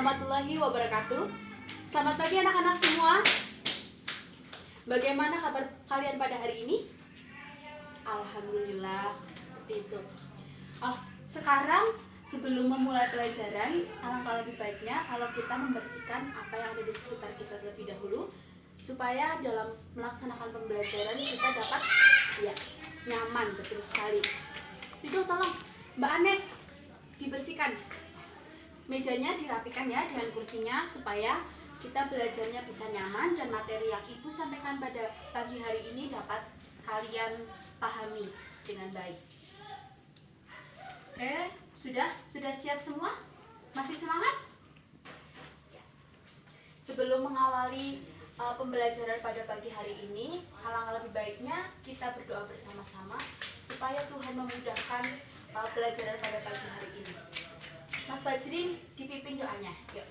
warahmatullahi wabarakatuh. Selamat pagi anak-anak semua. Bagaimana kabar kalian pada hari ini? Alhamdulillah, seperti itu. Sekarang sebelum memulai pelajaran, alangkah lebih baiknya kalau kita membersihkan apa yang ada di sekitar kita terlebih dahulu, supaya dalam melaksanakan pembelajaran kita dapat nyaman. Betul sekali. Itu tolong Mbak Anes dibersihkan. Mejanya dirapikan ya dengan kursinya supaya kita belajarnya bisa nyaman dan materi yang Ibu sampaikan pada pagi hari ini dapat kalian pahami dengan baik. Oke, sudah siap semua? Masih semangat? Sebelum mengawali pembelajaran pada pagi hari ini, alangkah lebih baiknya kita berdoa bersama-sama supaya Tuhan memudahkan pelajaran pada pagi hari ini. Mas Fajrin dipimpin doanya, yuk.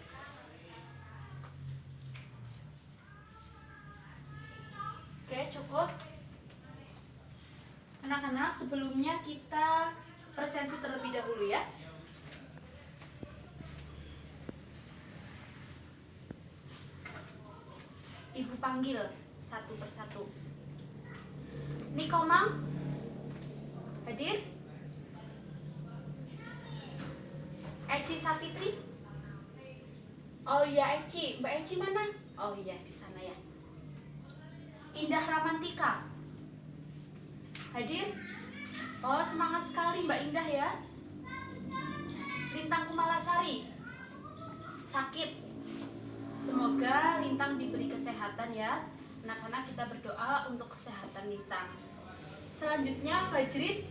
Oke, cukup. Anak-anak, sebelumnya kita presensi terlebih dahulu ya. Ibu panggil satu persatu. Nikomang, hadir? Eci Safitri? Oh iya Eci, Mbak Eci mana? Oh iya di sana ya. Indah Ramantika, hadir? Oh semangat sekali Mbak Indah ya. Lintang Kumalasari, sakit. Semoga Lintang diberi kesehatan ya. Anak-anak kita berdoa untuk kesehatan Lintang. Selanjutnya Fajrin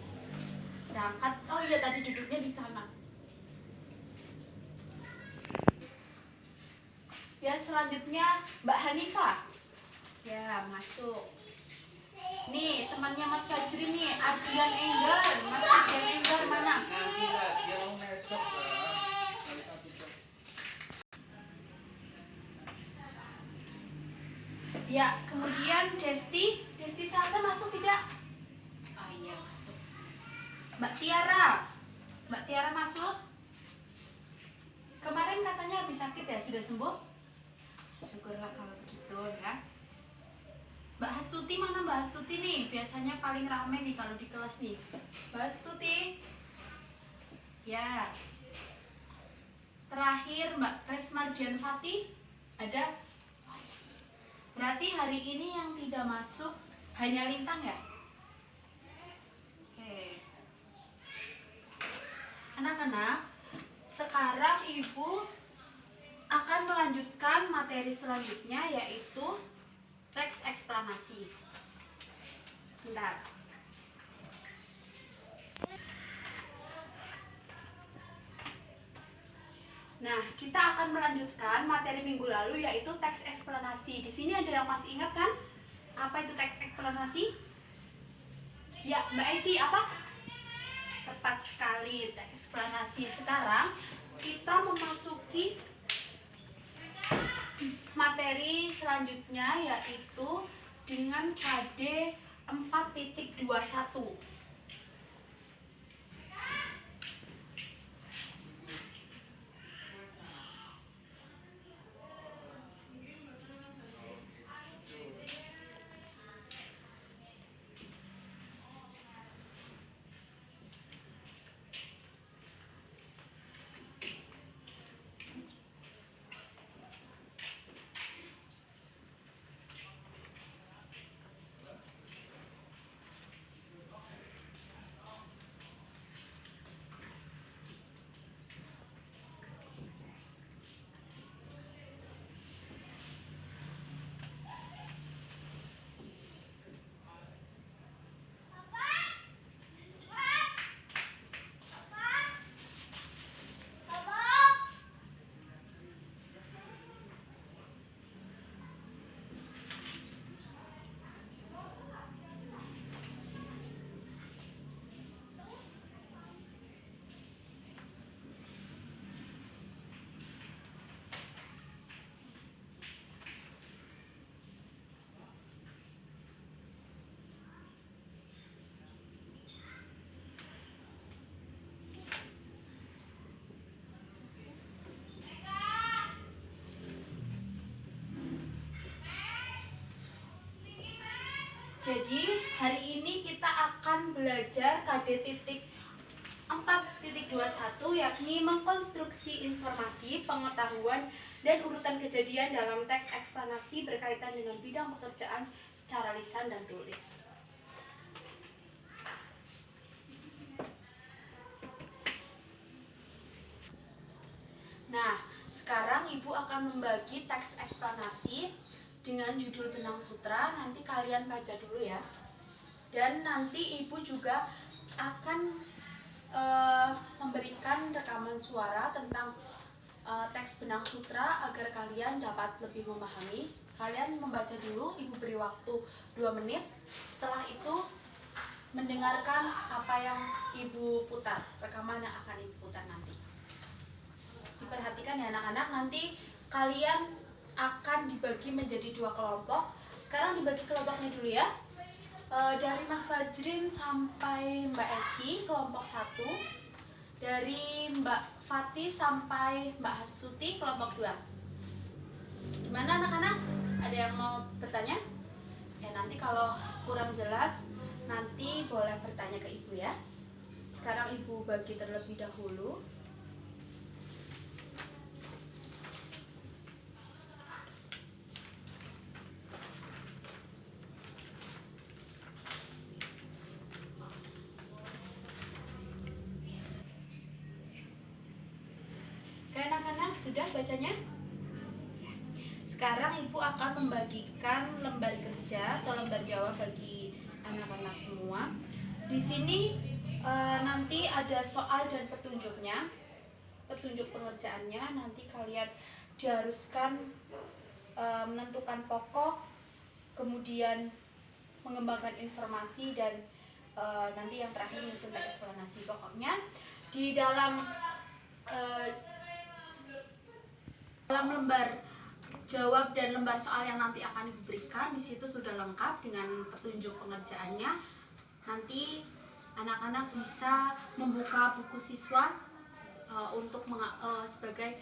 berangkat. Oh iya tadi duduknya di sana. Ya selanjutnya Mbak Hanifah. Ya masuk. Nih temannya Mas Fajri nih, Ardian Enggar. Mas Ardian Enggar mana? Ya kemudian Desti Salsa masuk tidak? Oh iya masuk. Mbak Tiara masuk. Kemarin katanya habis sakit ya, sudah sembuh? Syukurlah kalau begitu ya. Mbak Hastuti mana Mbak Hastuti nih? Biasanya paling rame nih kalau di kelas nih. Mbak Hastuti. Ya. Terakhir Mbak Resmardian Fati. Ada? Berarti hari ini yang tidak masuk hanya Lintang ya? Oke. Anak-anak, sekarang Ibu akan melanjutkan materi selanjutnya, yaitu teks eksplanasi. Sebentar. Nah, kita akan melanjutkan materi minggu lalu, yaitu teks eksplanasi. Di sini ada yang masih ingat kan? Apa itu teks eksplanasi? Ya, Mbak Eci, apa? Tepat sekali, teks eksplanasi. Sekarang kita memasuki materi selanjutnya, yaitu dengan KD 4.21. belajar KD.4.21 yakni mengkonstruksi informasi, pengetahuan, dan urutan kejadian dalam teks eksplanasi berkaitan dengan bidang pekerjaan secara lisan dan tulis. Nah, sekarang Ibu akan membagi teks eksplanasi dengan judul Benang Sutra. Nanti kalian baca dulu ya. Dan nanti Ibu juga akan memberikan rekaman suara tentang teks Benang Sutra agar kalian dapat lebih memahami. Kalian membaca dulu, Ibu beri waktu 2 menit. Setelah itu mendengarkan apa yang Ibu putar, rekaman yang akan Ibu putar nanti. Diperhatikan ya anak-anak, nanti kalian akan dibagi menjadi 2 kelompok. Sekarang dibagi kelompoknya dulu ya. Dari Mas Fajrin sampai Mbak Eci kelompok 1. Dari Mbak Fatih sampai Mbak Hastuti kelompok 2. Gimana anak-anak? Ada yang mau bertanya? Ya, nanti kalau kurang jelas nanti boleh bertanya ke Ibu ya. Sekarang Ibu bagi terlebih dahulu. Anak-anak sudah bacanya? Sekarang Ibu akan membagikan lembar kerja atau lembar jawab bagi anak-anak semua. Di sini nanti ada soal dan petunjuknya, petunjuk pengerjaannya. Nanti kalian diharuskan menentukan pokok, kemudian mengembangkan informasi, dan nanti yang terakhir menyusun teks eksplanasi. Pokoknya di dalam lembar jawab dan lembar soal yang nanti akan diberikan, di situ sudah lengkap dengan petunjuk pengerjaannya. Nanti anak-anak bisa membuka buku siswa untuk sebagai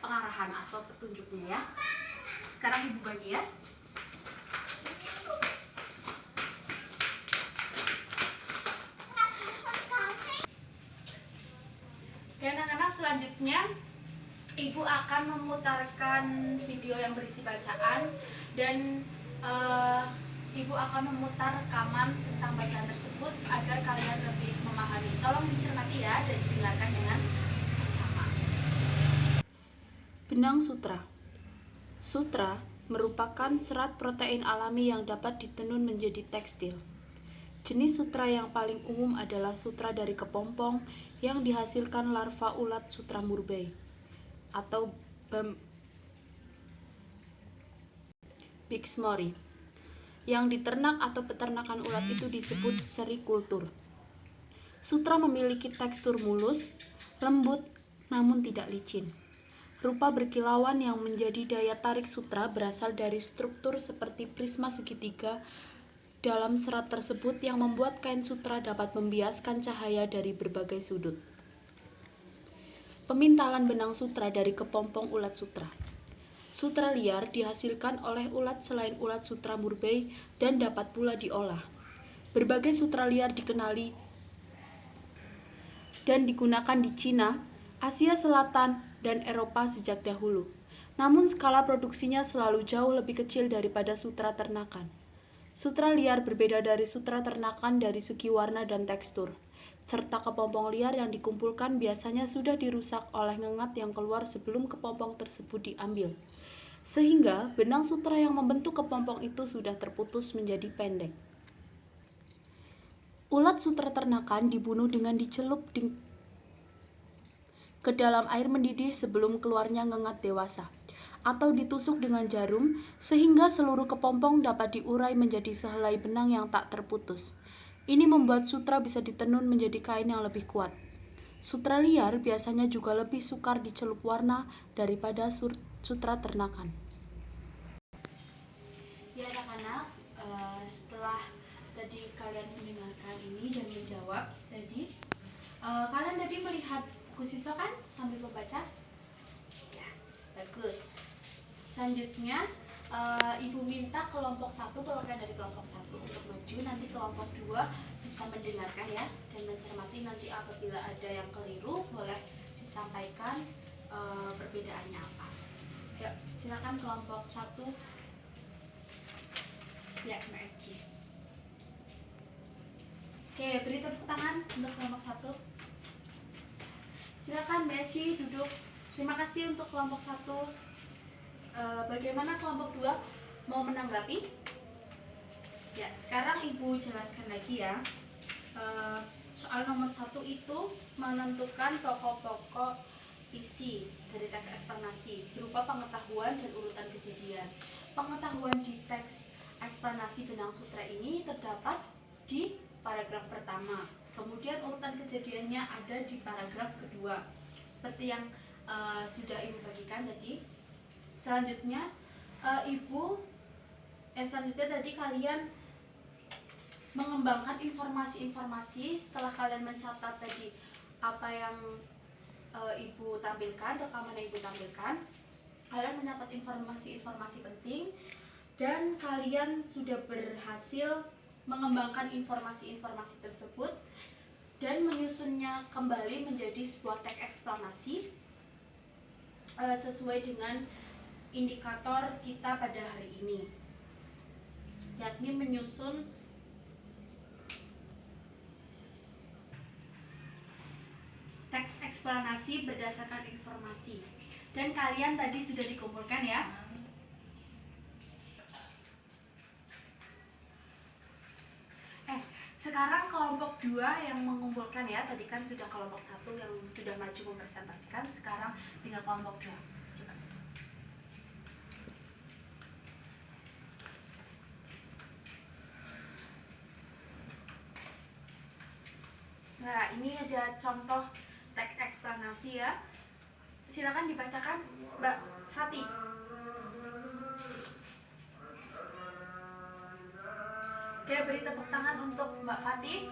pengarahan atau petunjuknya ya. Sekarang Ibu bagi ya. Oke anak-anak, selanjutnya Ibu akan memutarkan video yang berisi bacaan dan Ibu akan memutar rekaman tentang bacaan tersebut agar kalian lebih memahami. Tolong dicermati ya dan didengarkan dengan seksama. Benang sutra. Sutra merupakan serat protein alami yang dapat ditenun menjadi tekstil. Jenis sutra yang paling umum adalah sutra dari kepompong yang dihasilkan larva ulat sutra murbei atau Bixmori. Yang diternak atau peternakan ulat itu disebut serikultur. Sutra memiliki tekstur mulus, lembut, namun tidak licin. Rupa berkilauan yang menjadi daya tarik sutra berasal dari struktur seperti prisma segitiga dalam serat tersebut yang membuat kain sutra dapat membiaskan cahaya dari berbagai sudut. Pemintalan benang sutra dari kepompong ulat sutra. Sutra liar dihasilkan oleh ulat selain ulat sutra murbei dan dapat pula diolah. Berbagai sutra liar dikenali dan digunakan di Cina, Asia Selatan, dan Eropa sejak dahulu. Namun skala produksinya selalu jauh lebih kecil daripada sutra ternakan. Sutra liar berbeda dari sutra ternakan dari segi warna dan tekstur, serta kepompong liar yang dikumpulkan biasanya sudah dirusak oleh ngengat yang keluar sebelum kepompong tersebut diambil. Sehingga benang sutra yang membentuk kepompong itu sudah terputus menjadi pendek. Ulat sutra ternakan dibunuh dengan dicelup ke dalam air mendidih sebelum keluarnya ngengat dewasa, atau ditusuk dengan jarum sehingga seluruh kepompong dapat diurai menjadi sehelai benang yang tak terputus. Ini membuat sutra bisa ditenun menjadi kain yang lebih kuat. Sutra liar biasanya juga lebih sukar dicelup warna daripada sutra ternakan. Ya anak-anak, setelah tadi kalian mendengarkan ini dan menjawab tadi, kalian tadi melihat buku siswa kan sambil membaca? Ya, bagus. Selanjutnya Ibu minta kelompok 1 perwakilan dari kelompok 1 untuk maju, nanti kelompok 2 bisa mendengarkan ya dan mencermati. Nanti apabila ada yang keliru boleh disampaikan perbedaannya apa. Yuk, silakan kelompok 1. Ya, Mbak Eci. Oke, beri tepuk tangan untuk kelompok 1. Silakan Mbak Eci duduk. Terima kasih untuk kelompok 1. Bagaimana kelompok 2 mau menanggapi? Ya, sekarang Ibu jelaskan lagi ya. Soal nomor 1 itu menentukan pokok-pokok isi dari teks eksplanasi berupa pengetahuan dan urutan kejadian. Pengetahuan di teks eksplanasi benang sutra ini terdapat di paragraf pertama, kemudian urutan kejadiannya ada di paragraf kedua seperti yang sudah Ibu bagikan tadi. Selanjutnya selanjutnya tadi kalian mengembangkan informasi-informasi setelah kalian mencatat tadi apa yang Ibu tampilkan, rekaman yang Ibu tampilkan. Kalian mencatat informasi-informasi penting dan kalian sudah berhasil mengembangkan informasi-informasi tersebut dan menyusunnya kembali menjadi sebuah teks eksplanasi sesuai dengan indikator kita pada hari ini, yakni menyusun teks eksplanasi berdasarkan informasi. Dan kalian tadi sudah dikumpulkan ya. Sekarang kelompok 2 yang mengumpulkan ya. Tadi kan sudah kelompok 1 yang sudah maju mempresentasikan. Sekarang tinggal kelompok 2. Coba. Nah, ini ada contoh teks eksplanasi ya. Silakan dibacakan Mbak Fati. Oke, beri tepuk tangan untuk Mbak Fati.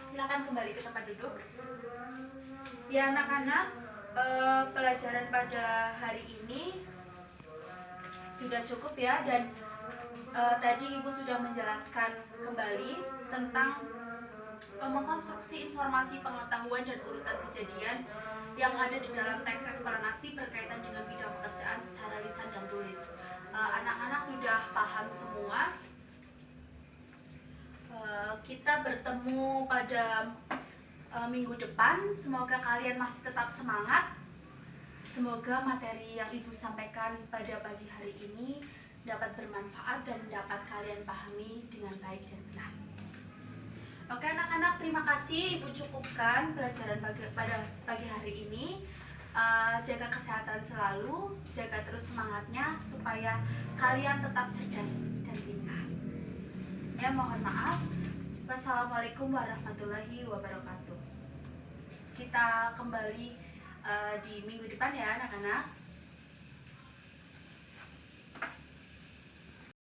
Silakan kembali ke tempat duduk. Ya anak-anak, pelajaran pada hari ini sudah cukup ya, dan tadi Ibu sudah menjelaskan kembali tentang mengkonstruksi informasi pengetahuan dan urutan kejadian yang ada di dalam teks eksplanasi berkaitan dengan bidang pekerjaan secara lisan dan tulis. Anak-anak sudah paham semua. Kita bertemu pada minggu depan. Semoga kalian masih tetap semangat. Semoga materi yang Ibu sampaikan pada pagi hari ini dapat bermanfaat dan dapat kalian pahami dengan baik dan benar. Oke anak-anak, terima kasih. Ibu cukupkan pelajaran pada pagi hari ini. Jaga kesehatan selalu, jaga terus semangatnya supaya kalian tetap cerdas dan pintar. Ya, mohon maaf. Wassalamualaikum warahmatullahi wabarakatuh. Kita kembali di minggu depan ya anak-anak.